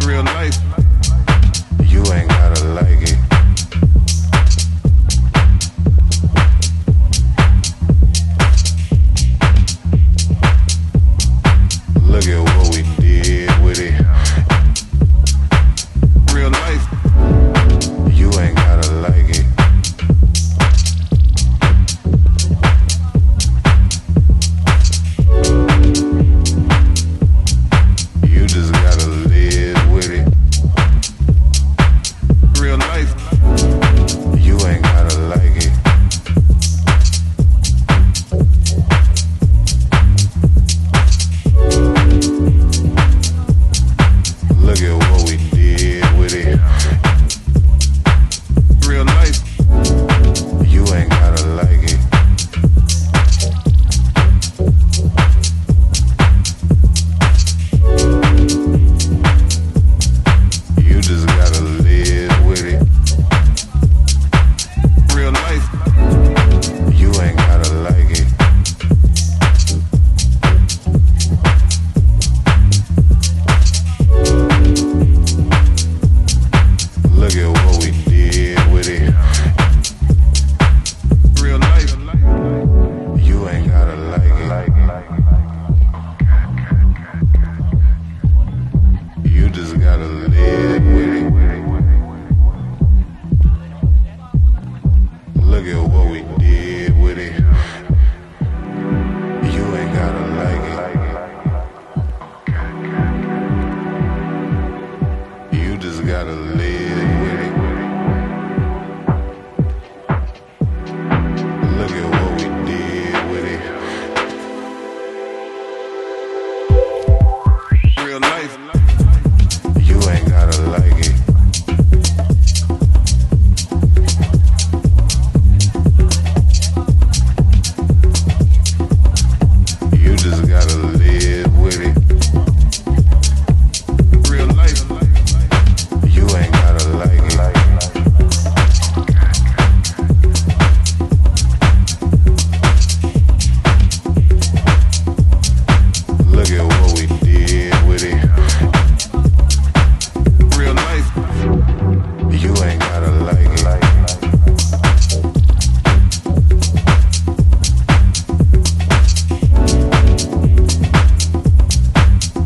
Real life. You ain't gotta like it. Look at what we did with it. Real life. You ain't gotta like it. You just gotta live with it. Real life. You ain't gotta like it. Look at what we did with it. Real life. You ain't gotta like it. You just gotta live with it. Real life. You ain't gotta like it. Look at what we did with it. Real life. You ain't gotta like it. You just gotta live with it. Look at what we did with it. You ain't gotta like it. You just gotta live with it. Look at what we did with it. Real life. You ain't gotta like it. You just gotta live with it. Real life. You ain't gotta like it. Look at what we did with it. Real life. You ain't gotta like it.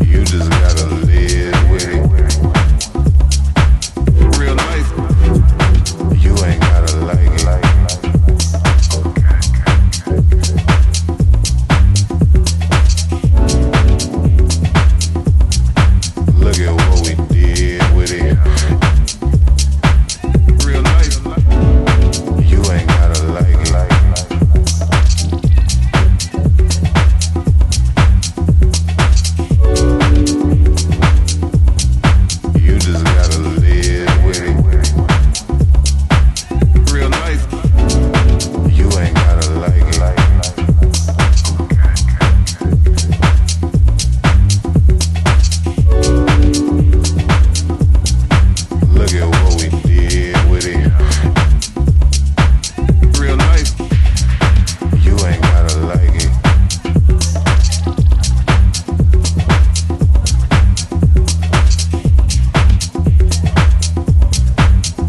You just gotta live with it. Real life. You ain't gotta like it. Look at what we did with it. Real life. You ain't gotta like it. You just gotta live with it. Real life. You ain't gotta like it. Look at what we did with it. Real life. You ain't gotta like it.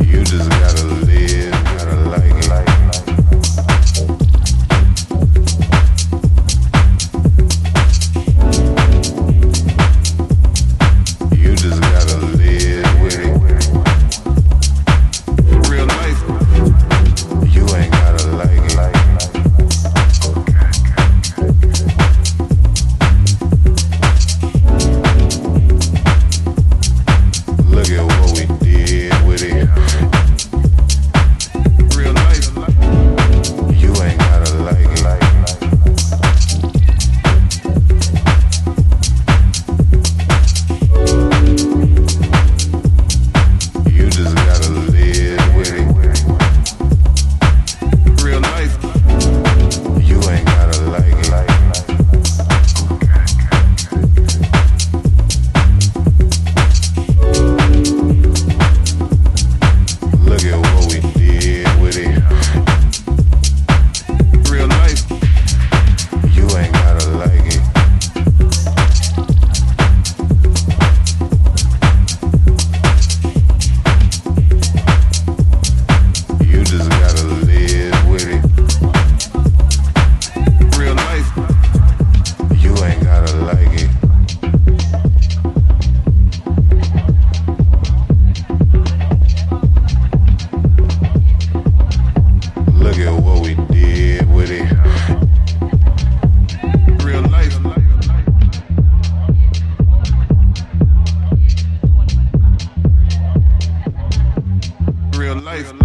You just gotta live, gotta like it. You just gotta live with it. Real life. You ain't gotta like it. Look at what we did with it. Real life. You ain't gotta like it. You just gotta live with it. Real life. You ain't gotta like it. life.